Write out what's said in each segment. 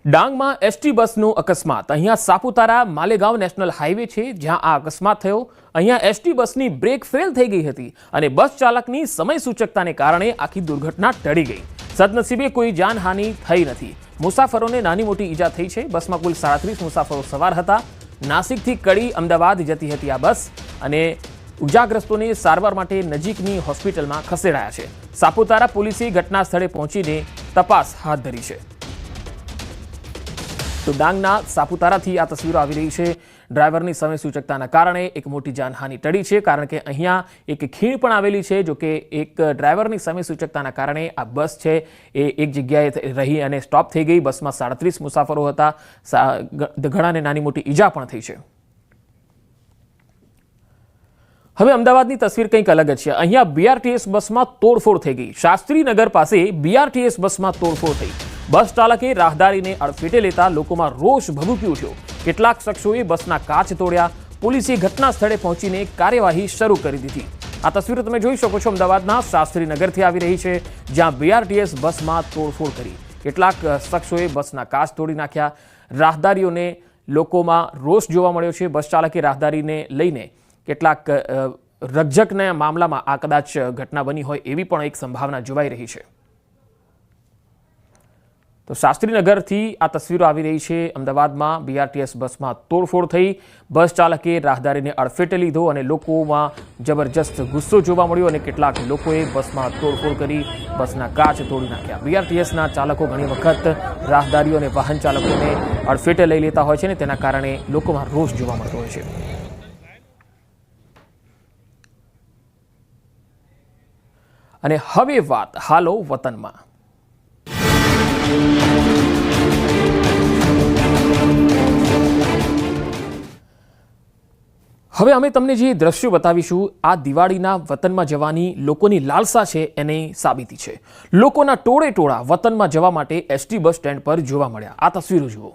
ડાંગમાં એસટી બસનો અકસ્માત। અહીંયા સાપુતારા માલેગાંવ નેશનલ હાઈવે છે જ્યાં આ અકસ્માત થયો। અહીંયા એસટી બસની બ્રેક ફેલ થઈ ગઈ હતી અને બસ ચાલકની સમય સૂચકતાને કારણે આખી દુર્ઘટના ટળી ગઈ। સદનસીબે કોઈ જાનહાનિ થઈ નથી। મુસાફરોને નાની મોટી ઈજા થઈ છે। બસમાં કુલ 37 મુસાફરો સવાર હતા। નાસિકથી કડી અમદાવાદ જતી હતી આ બસ અને ઇજાગ્રસ્તોને સારવાર માટે નજીકની હોસ્પિટલમાં ખસેડાયા છે। સાપુતારા પોલીસે ઘટના સ્થળે પહોંચીને તપાસ હાથ ધરી છે। તો ડાંગના સાપુતારાથી આ તસવીરો આવી રહી છે। ડ્રાઈવરની સમય સૂચકતાના કારણે એક મોટી જાનહાનિ ટળી છે કારણ કે અહીંયા એક ખીણ પણ આવેલી છે। જો કે એક ડ્રાઈવરની સમય સૂચકતાના કારણે આ બસ છે એ એક જગ્યાએ રહી અને સ્ટોપ થઈ ગઈ। બસમાં 37 મુસાફરો હતા। ઘણાને નાની મોટી ઈજા પણ થઈ છે। હવે અમદાવાદની તસવીર કંઈક અલગ જ છે। અહીંયા બીઆરટીએસ બસમાં તોડફોડ થઈ ગઈ। શાસ્ત્રીનગર પાસે બીઆરટીએસ બસમાં તોડફોડ થઈ। બસ ચાલકે રાહદારીને અડફેટે લેતા લોકોમાં રોષ ભભૂકી ઉઠ્યો। કેટલાક શખ્સોએ બસના કાચ તોડ્યા। પોલીસે ઘટના સ્થળે પહોંચીને કાર્યવાહી શરૂ કરી દીધી। આ તસવીરો તમે જોઈ શકો છો અમદાવાદના શાસ્ત્રીનગરથી આવી રહી છે જ્યાં બીઆરટીએસ બસમાં તોડફોડ કરી। કેટલાક શખ્સોએ બસના કાચ તોડી નાખ્યા। રાહદારીઓને લોકોમાં રોષ જોવા મળ્યો છે। બસ ચાલકે રાહદારીને લઈને કેટલાક રકઝકના મામલામાં આ કદાચ ઘટના બની હોય એવી પણ એક સંભાવના જોવાઈ રહી છે। તો શાસ્ત્રીનગરથી આ તસવીરો આવી રહી છે। અમદાવાદમાં બીઆરટીએસ બસમાં તોડફોડ થઈ। બસ ચાલકે રાહદારીને અડફેટે લીધો અને લોકોમાં જબરજસ્ત ગુસ્સો જોવા મળ્યો અને કેટલાક લોકોએ બસમાં તોડફોડ કરી બસના કાચ તોડી નાખ્યા। બીઆરટીએસના ચાલકો ઘણી વખત રાહદારીઓ અને વાહન ચાલકોને અડફેટે લઈ લેતા હોય છે ને તેના કારણે લોકોમાં રોષ જોવા મળતો હોય છે। અને હવે વાત હાલો વતનમાં। હવે અમે તમને જે દ્રશ્યો બતાવીશું આ દિવાળીના વતનમાં જવાની લોકોની લાલસા છે એની સાબિતી છે। લોકોના ટોળે ટોળા વતનમાં જવા માટે એસટી બસ સ્ટેન્ડ પર જોવા મળ્યા। આ તસવીરો જુઓ।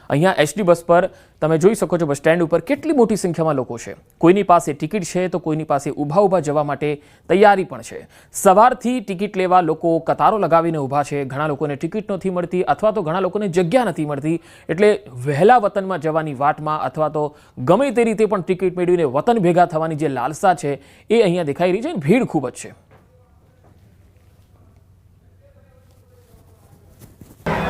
અહીંયા એસટી બસ પર તમે જોઈ શકો છો બસ સ્ટેન્ડ ઉપર કેટલી મોટી સંખ્યામાં લોકો છે। કોઈની પાસે ટિકિટ છે તો કોઈની પાસે ઊભા જવા માટે તૈયારી પણ છે। સવારથી ટિકિટ લેવા લોકો કતારો લગાવીને ઊભા છે। ઘણા લોકોને ટિકિટ નથી મળતી અથવા તો ઘણા લોકોને જગ્યા નથી મળતી એટલે વહેલા વતનમાં જવાની વાટમાં અથવા તો ગમે તે રીતે પણ ટિકિટ મેળવીને વતન ભેગા થવાની જે લાલસા છે એ અહીંયા દેખાઈ રહી છે। ભીડ ખૂબ જ છે।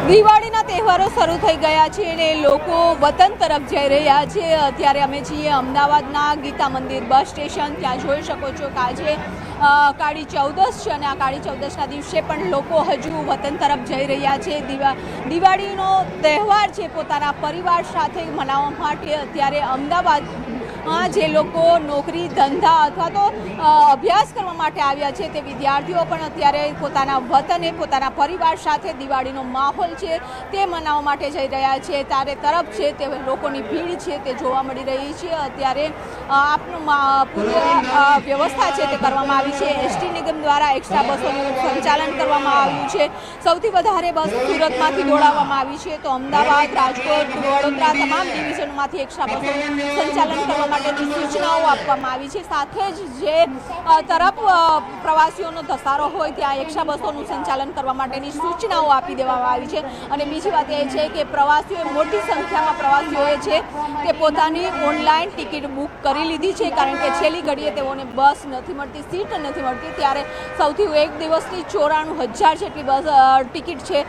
દિવાળીના તહેવારો શરૂ થઈ ગયા છે અને લોકો વતન તરફ જઈ રહ્યા છે। અત્યારે અમે છીએ અમદાવાદના ગીતા મંદિર બસ સ્ટેશન। ત્યાં જોઈ શકો છો કે આજે કાળી ચૌદશ છે અને આ કાળી ચૌદશના દિવસે પણ લોકો હજુ વતન તરફ જઈ રહ્યા છે। દિવાળીનો તહેવાર છે પોતાના પરિવાર સાથે મનાવવા માટે અત્યારે અમદાવાદ જે લોકો નોકરી ધંધા અથવા તો અભ્યાસ કરવા માટે આવ્યા છે તે વિદ્યાર્થીઓ પણ અત્યારે પોતાના વતને પોતાના પરિવાર સાથે દિવાળીનો માહોલ છે તે મનાવવા માટે જઈ રહ્યા છે। ત્યારે તરફ છે તે લોકોની ભીડ છે તે જોવા મળી રહી છે। અત્યારે આપનું પૂરી વ્યવસ્થા છે તે કરવામાં આવી છે। એસટી નિગમ દ્વારા એક્સ્ટ્રા બસોનું સંચાલન કરવામાં આવ્યું છે। સૌથી વધારે બસ સુરતમાંથી દોડાવવામાં આવી છે તો અમદાવાદ રાજકોટ વડોદરા તમામ ડિવિઝનોમાંથી એક્સ્ટ્રા બસોનું સંચાલન કરવા માટેની સૂચનાઓ આપવામાં આવી છે। સાથે જ જે તરફ પ્રવાસીઓનો ધસારો હોય ત્યાં એક્સ્ટ્રા બસોનું સંચાલન કરવા માટેની સૂચનાઓ આપી દેવામાં આવી છે। અને બીજી વાત એ છે કે પ્રવાસીઓ મોટી સંખ્યામાં પ્રવાસીઓએ છે તે પોતાની ઓનલાઈન ટિકિટ બુક કરી લીધી છે કારણ કે છેલ્લી ઘડીએ તેઓને બસ નથી મળતી, સીટ નથી મળતી। ત્યારે સૌથી એક દિવસની 94,000 જેટલી બસ ટિકિટ છે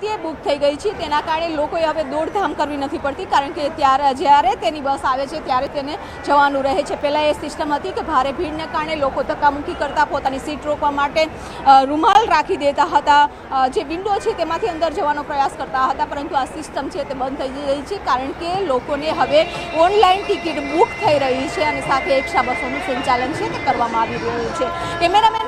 તે બુક થઈ ગઈ છે। તેના કારણે લોકોએ હવે દોડધામ કરવી નથી પડતી કારણ કે જ્યારે તેની બસ આવે છે ત્યારે તેને જવાનું રહે છે। પહેલાં એ સિસ્ટમ હતી કે ભારે ભીડને કારણે લોકો ધક્કામુક્કી કરતા પોતાની સીટ રોકવા માટે રૂમાલ રાખી દેતા હતા। જે વિન્ડો છે તેમાંથી અંદર જવાનો પ્રયાસ કરતા હતા પરંતુ આ સિસ્ટમ છે તે બંધ થઈ ગઈ છે કારણ કે લોકોને હવે ઓનલાઈન ટિકિટ બુક થઈ રહી છે અને સાથે એક્સ્ટ્રા બસોનું સંચાલન છે તે કરવામાં આવી રહ્યું છે। કેમેરામેન